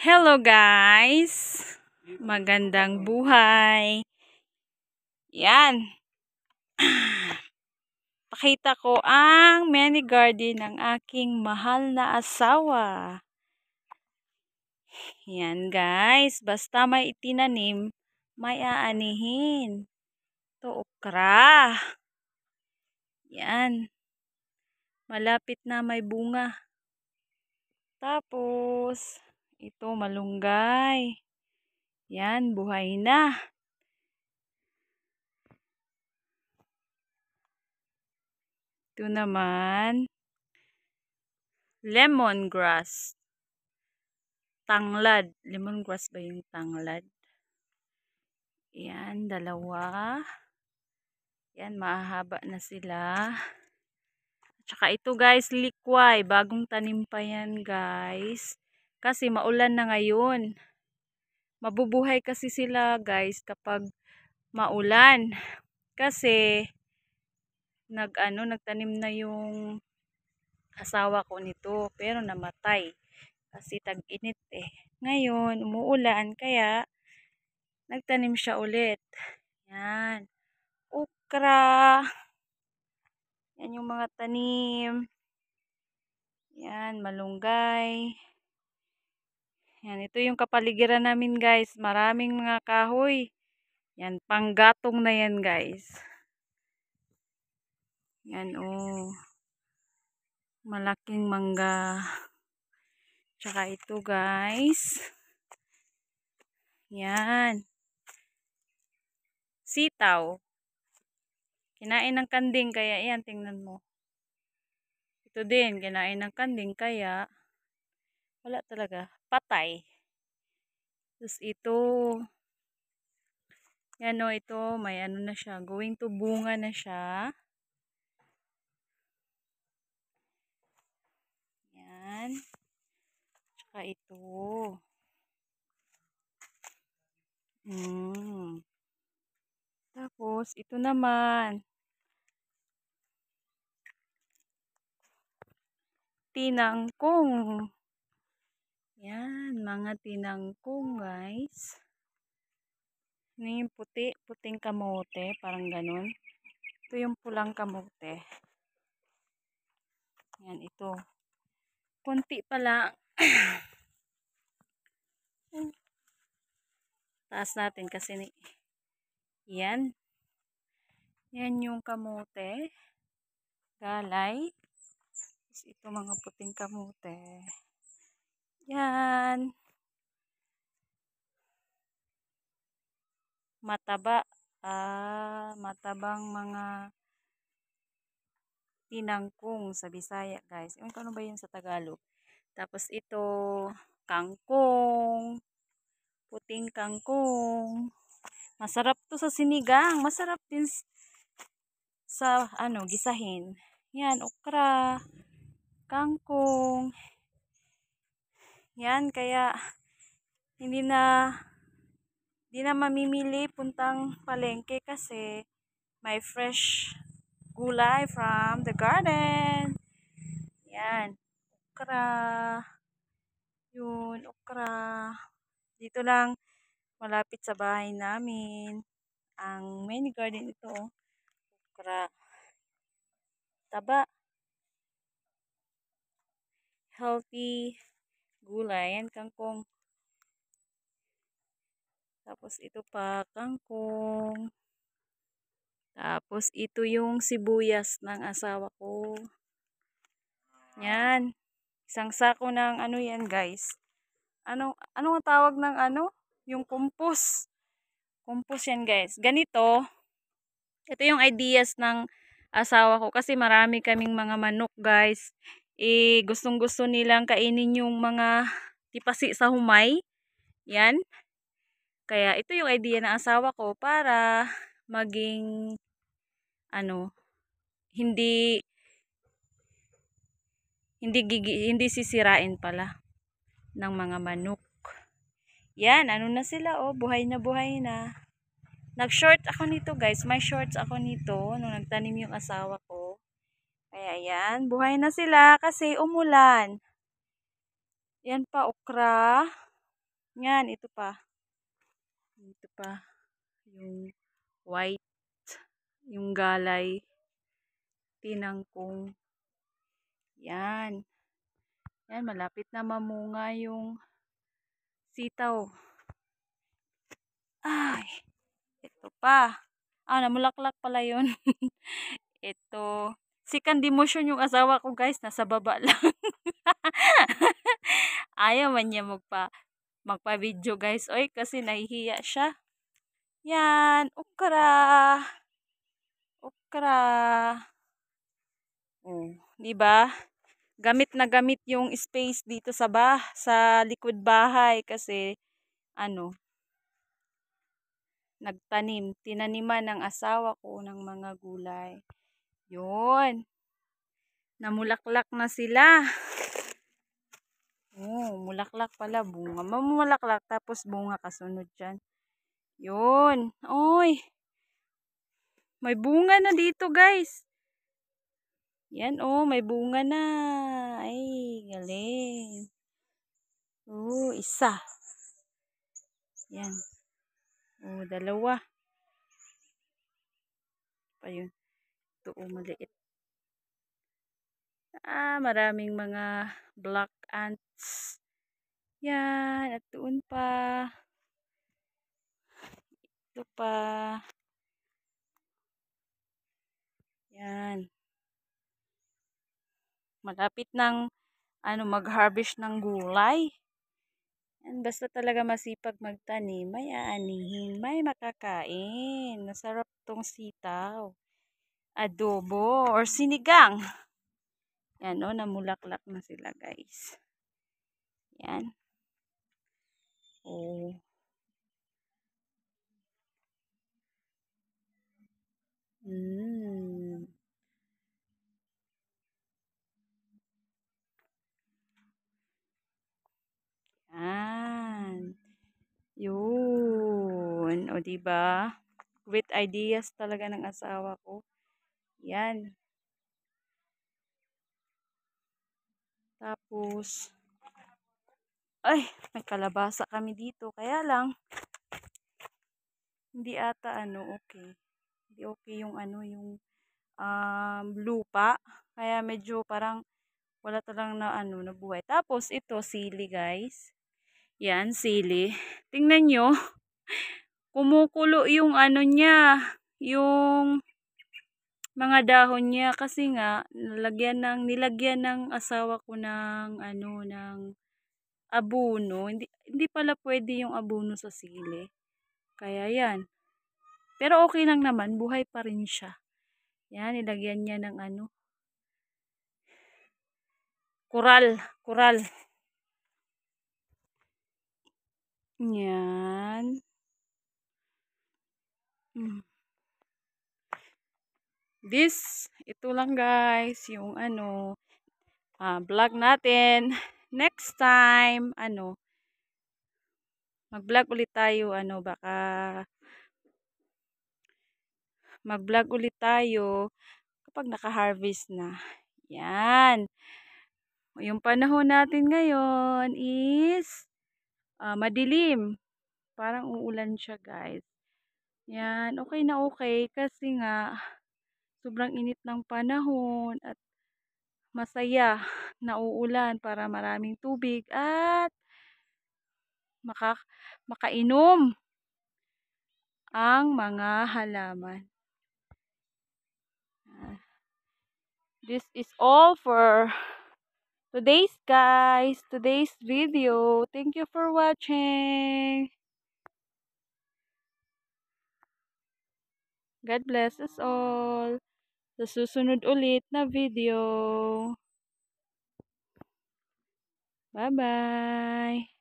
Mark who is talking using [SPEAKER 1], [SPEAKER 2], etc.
[SPEAKER 1] Hello guys! Magandang buhay! Yan! Pakita ko ang mini garden ng aking mahal na asawa. Yan guys, basta may itinanim, may aanihin. Ito okra. Yan. Malapit na may bunga. Tapos, ito malunggay. Yan, buhay na. Ito naman, lemongrass. Tanglad. Lemongrass ba yung tanglad? Yan, dalawa. Yan, mahahaba na sila. Tsaka ito guys, likway. Bagong tanim pa yan guys. Kasi maulan na ngayon. Mabubuhay kasi sila guys kapag maulan. Kasi nagtanim na yung asawa ko nito pero namatay kasi tag-init eh. Ngayon umuulan kaya nagtanim siya ulit. Yan, okra. Yan yung mga tanim. Yan, malunggay. Yan, ito yung kapaligiran namin guys. Maraming mga kahoy. Yan, panggatong na yan guys. Yan oh. Malaking mangga. Tsaka ito guys. Yan. Sitaw. Kinain ng kanding kaya yan, tingnan mo. Ito din, kinain ng kanding kaya wala talaga. Patay. Tapos ito. Yan o, ito. May ano na siya. Going to bunga na siya. Yan. Tsaka ito. Tapos, ito naman. Tinangkong. Yan, mga tinangkong guys. Ano yung puti? Puting kamote. Parang ganun. Ito yung pulang kamote. Yan, ito. Kunti pala. Taas natin kasi yan. Yan yung kamote. Galay. Tapos ito mga puting kamote. Yan. Mataba. Matabang mga tinangkong sa Bisaya guys. Ewan ko ano ba yun sa Tagalog. Tapos ito, kangkong. Puting kangkong. Masarap to sa sinigang. Masarap din sa gisahin. Yan, okra. Kangkong. Yan, kaya hindi na mamimili puntang palengke kasi may fresh gulay from the garden. Yan, okra. Yun, okra. Dito lang malapit sa bahay namin. Ang mini garden ito, okra. Taba. Healthy gulay. Yan, kangkong. Tapos ito pa, kangkong. Tapos ito yung sibuyas ng asawa ko. Yan. Isang sako ng yan guys. Ano ang tawag ng yung compost. Compost yan guys. Ganito. Ito yung ideas ng asawa ko kasi marami kaming mga manok guys. Gustong-gusto nilang kainin yung mga tipasi sa humay. Yan. Kaya ito yung idea ng asawa ko para maging hindi sisirain pala ng mga manok. Yan, na sila buhay na buhay na. Nag-short ako nito guys, may shorts ako nito nung nagtanim yung asawa ko. Kaya yan, buhay na sila kasi umulan. Yan pa, okra. Yan, ito pa. Ito pa. Yung white. Yung galay. Tinangkong. Yan. Yan, malapit na mamunga yung sitaw. Ay, ito pa. Namulaklak pala yun. Ito. Second demotion yung asawa ko, guys. Nasa baba lang. Ayaw man niya magpa-video, guys. Oy, kasi nahihiya siya. Yan. Okra. Okra. Oh, 'di ba? Gamit na gamit yung space dito sa likod bahay kasi tinaniman ng asawa ko ng mga gulay. 'Yun. Namulaklak na sila. Oh, mulaklak pala bunga. Mamulaklak tapos bunga kasunod diyan. 'Yun. Oy, may bunga na dito, guys. Yan, oh, may bunga na. Ay, galing. Oh, isa. Yan. Oh, dalawa. Pa yun. Ito, oh, maliit. Maraming mga black ants. Yan, at doon pa. Ito pa. Yan. Malapit ng mag-harvest ng gulay. Yan, basta talaga masipag magtanim, may aanihin, may makakain. Masarap tong sitaw. Adobo or sinigang. Yan, oh, namulaklak na sila, guys. Yan. Oh. Yan. Yun. O, diba? Great ideas talaga ng asawa ko. Yan. Tapos, ay, may kalabasa kami dito. Kaya lang, hindi ata okay. Hindi okay yung yung lupa. Kaya medyo parang wala talagang nabuhay. Tapos, ito, sili, guys. Yan, sili. Tingnan nyo. Kumukulo yung niya. Yung mga dahon niya. Kasi nga, nilagyan ng asawa ko ng, ng abono. Hindi pala pwede yung abono sa sili. Kaya yan. Pero okay lang naman. Buhay pa rin siya. Yan, nilagyan niya ng Kural. Yan. Ito lang, guys, yung vlog natin. Next time, mag-vlog ulit tayo, baka mag-vlog ulit tayo kapag naka-harvest na. Yan. Yung panahon natin ngayon is madilim. Parang uulan siya, guys. Yan, okay na okay kasi nga sobrang init ng panahon at masaya na uulan para maraming tubig at makainom ang mga halaman. This is all for today's video. Thank you for watching. God bless us all. Sa susunod ulit na video. Bye-bye.